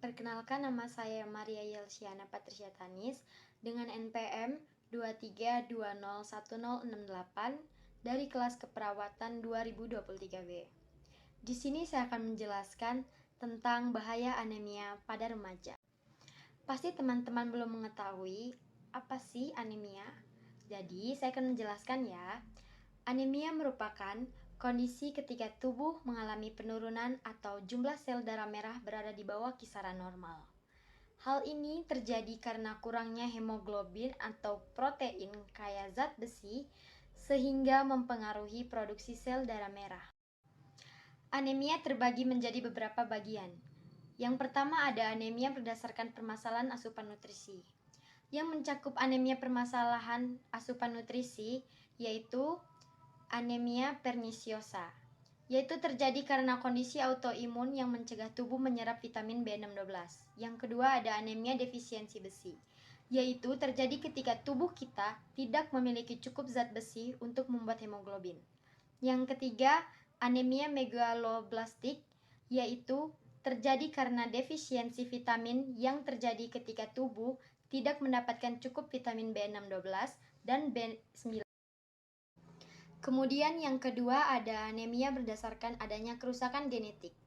Perkenalkan, nama saya Maria Yelsiana Patricia Tanis dengan NPM 23201068 dari kelas keperawatan 2023B. Di sini saya akan menjelaskan tentang bahaya anemia pada remaja. Pasti teman-teman belum mengetahui apa sih anemia. Jadi saya akan menjelaskan ya. Anemia merupakan kondisi ketika tubuh mengalami penurunan atau jumlah sel darah merah berada di bawah kisaran normal. Hal ini terjadi karena kurangnya hemoglobin atau protein kaya zat besi sehingga mempengaruhi produksi sel darah merah. Anemia terbagi menjadi beberapa bagian. Yang pertama ada anemia berdasarkan permasalahan asupan nutrisi. Yang mencakup anemia permasalahan asupan nutrisi yaitu anemia pernisiosa, yaitu terjadi karena kondisi autoimun yang mencegah tubuh menyerap vitamin B6-12. Yang kedua ada anemia defisiensi besi, yaitu terjadi ketika tubuh kita tidak memiliki cukup zat besi untuk membuat hemoglobin. Yang ketiga anemia megaloblastik, yaitu terjadi karena defisiensi vitamin yang terjadi ketika tubuh tidak mendapatkan cukup vitamin B6-12 dan B9. Kemudian yang kedua ada anemia berdasarkan adanya kerusakan genetik.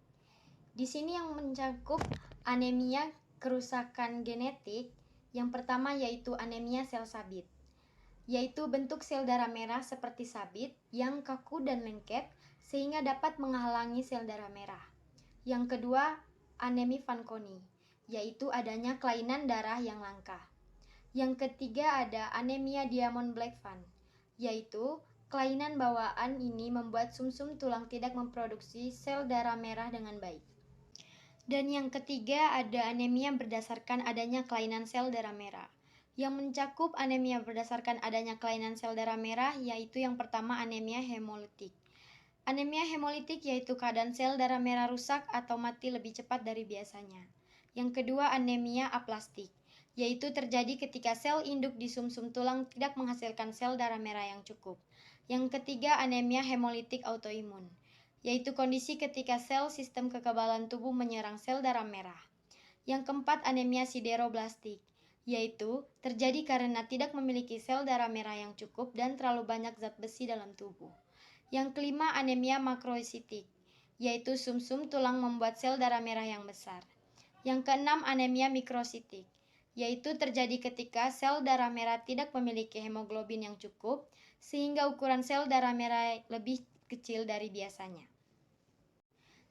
Di sini yang mencakup anemia kerusakan genetik yang pertama yaitu anemia sel sabit, yaitu bentuk sel darah merah seperti sabit yang kaku dan lengket sehingga dapat menghalangi sel darah merah. Yang kedua anemi Fanconi, yaitu adanya kelainan darah yang langka. Yang ketiga ada anemia Diamond-Blackfan, yaitu kelainan bawaan ini membuat sumsum tulang tidak memproduksi sel darah merah dengan baik. Dan yang ketiga ada anemia berdasarkan adanya kelainan sel darah merah. Yang mencakup anemia berdasarkan adanya kelainan sel darah merah yaitu yang pertama anemia hemolitik. Anemia hemolitik yaitu keadaan sel darah merah rusak atau mati lebih cepat dari biasanya. Yang kedua anemia aplastik, yaitu terjadi ketika sel induk di sumsum tulang tidak menghasilkan sel darah merah yang cukup. Yang ketiga anemia hemolitik autoimun, yaitu kondisi ketika sel sistem kekebalan tubuh menyerang sel darah merah. Yang keempat anemia sideroblastik, yaitu terjadi karena tidak memiliki sel darah merah yang cukup dan terlalu banyak zat besi dalam tubuh. Yang kelima anemia makrositik, yaitu sumsum tulang membuat sel darah merah yang besar. Yang keenam anemia mikrositik, yaitu terjadi ketika sel darah merah tidak memiliki hemoglobin yang cukup sehingga ukuran sel darah merah lebih kecil dari biasanya.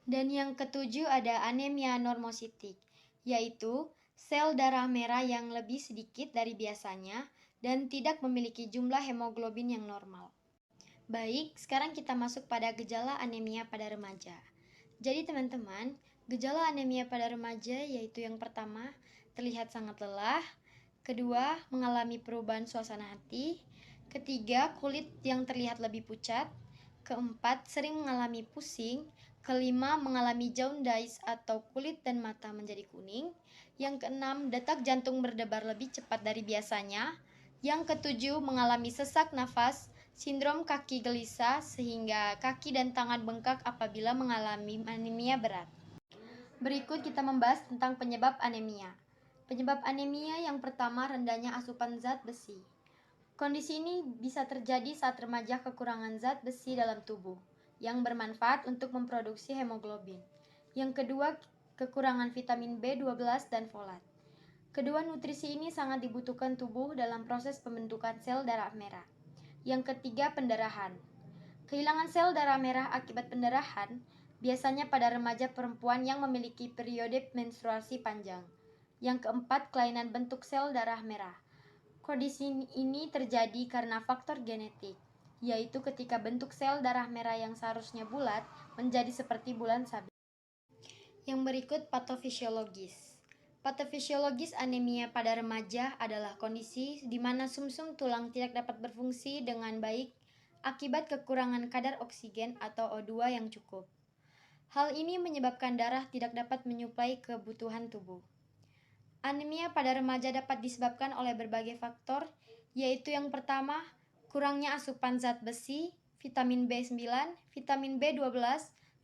Dan yang ketujuh ada anemia normositik, yaitu sel darah merah yang lebih sedikit dari biasanya dan tidak memiliki jumlah hemoglobin yang normal. Baik, sekarang kita masuk pada gejala anemia pada remaja. Jadi teman-teman, gejala anemia pada remaja yaitu yang pertama, terlihat sangat lelah. Kedua, mengalami perubahan suasana hati. Ketiga, kulit yang terlihat lebih pucat. Keempat, sering mengalami pusing. Kelima, mengalami jaundice atau kulit dan mata menjadi kuning. Yang keenam, detak jantung berdebar lebih cepat dari biasanya. Yang ketujuh, mengalami sesak nafas, sindrom kaki gelisah sehingga kaki dan tangan bengkak apabila mengalami anemia berat. Berikut kita membahas tentang penyebab anemia. Penyebab anemia yang pertama rendahnya asupan zat besi. Kondisi ini bisa terjadi saat remaja kekurangan zat besi dalam tubuh yang bermanfaat untuk memproduksi hemoglobin. Yang kedua, kekurangan vitamin B12 dan folat. Kedua, nutrisi ini sangat dibutuhkan tubuh dalam proses pembentukan sel darah merah. Yang ketiga, pendarahan. Kehilangan sel darah merah akibat pendarahan biasanya pada remaja perempuan yang memiliki periode menstruasi panjang. Yang keempat, kelainan bentuk sel darah merah. Kondisi ini terjadi karena faktor genetik, yaitu ketika bentuk sel darah merah yang seharusnya bulat menjadi seperti bulan sabit. Yang berikut patofisiologis. Patofisiologis anemia pada remaja adalah kondisi di mana sumsum tulang tidak dapat berfungsi dengan baik akibat kekurangan kadar oksigen atau O2 yang cukup. Hal ini menyebabkan darah tidak dapat menyuplai kebutuhan tubuh. Anemia pada remaja dapat disebabkan oleh berbagai faktor, yaitu yang pertama, kurangnya asupan zat besi, vitamin B9, vitamin B12,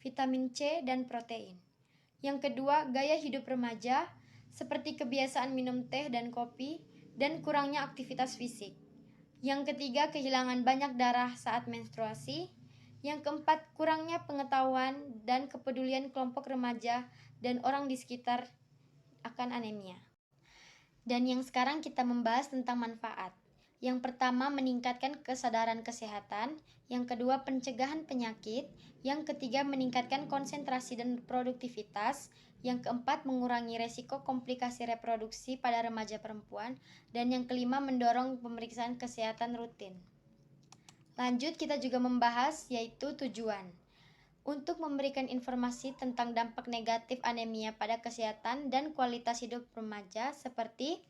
vitamin C, dan protein. Yang kedua, gaya hidup remaja, seperti kebiasaan minum teh dan kopi, dan kurangnya aktivitas fisik. Yang ketiga, kehilangan banyak darah saat menstruasi. Yang keempat, kurangnya pengetahuan dan kepedulian kelompok remaja dan orang di sekitar akan anemia. Dan yang sekarang kita membahas tentang manfaat. Yang pertama, meningkatkan kesadaran kesehatan. Yang kedua, pencegahan penyakit. Yang ketiga, meningkatkan konsentrasi dan produktivitas. Yang keempat, mengurangi resiko komplikasi reproduksi pada remaja perempuan. Dan yang kelima, mendorong pemeriksaan kesehatan rutin. Lanjut, kita juga membahas yaitu tujuan. Untuk memberikan informasi tentang dampak negatif anemia pada kesehatan dan kualitas hidup remaja seperti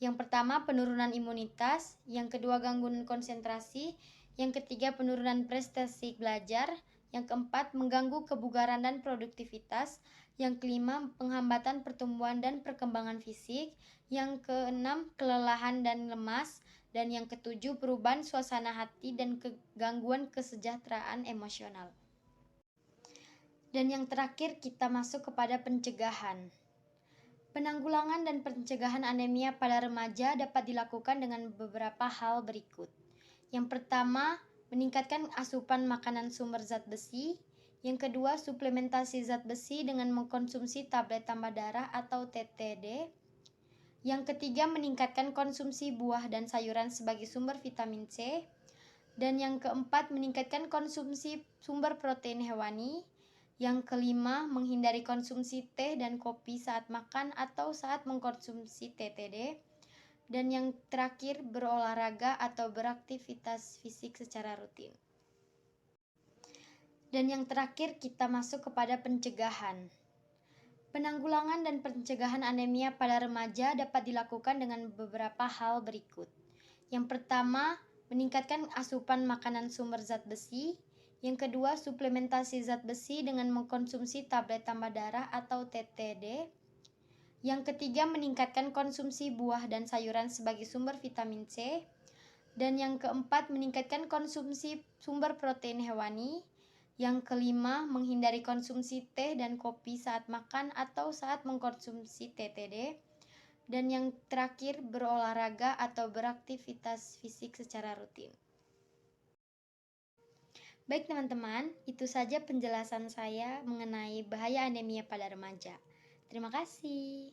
yang pertama, penurunan imunitas. Yang kedua, gangguan konsentrasi. Yang ketiga, penurunan prestasi belajar. Yang keempat, mengganggu kebugaran dan produktivitas. Yang kelima, penghambatan pertumbuhan dan perkembangan fisik. Yang keenam, kelelahan dan lemas. Dan yang ketujuh, perubahan suasana hati dan gangguan kesejahteraan emosional. Dan yang terakhir, kita masuk kepada pencegahan. Penanggulangan dan pencegahan anemia pada remaja dapat dilakukan dengan beberapa hal berikut. Yang pertama, meningkatkan asupan makanan sumber zat besi. Yang kedua, suplementasi zat besi dengan mengkonsumsi tablet tambah darah atau TTD. Yang ketiga, meningkatkan konsumsi buah dan sayuran sebagai sumber vitamin C. Dan yang keempat, meningkatkan konsumsi sumber protein hewani. Yang kelima, menghindari konsumsi teh dan kopi saat makan atau saat mengkonsumsi TTD. Dan yang terakhir, berolahraga atau beraktivitas fisik secara rutin. Dan yang terakhir, kita masuk kepada pencegahan. Penanggulangan dan pencegahan anemia pada remaja dapat dilakukan dengan beberapa hal berikut. Yang pertama, meningkatkan asupan makanan sumber zat besi. Yang kedua, suplementasi zat besi dengan mengkonsumsi tablet tambah darah atau TTD. Yang ketiga, meningkatkan konsumsi buah dan sayuran sebagai sumber vitamin C. Dan yang keempat, meningkatkan konsumsi sumber protein hewani. Yang kelima, menghindari konsumsi teh dan kopi saat makan atau saat mengkonsumsi TTD. Dan yang terakhir, berolahraga atau beraktivitas fisik secara rutin. Baik teman-teman, itu saja penjelasan saya mengenai bahaya anemia pada remaja. Terima kasih.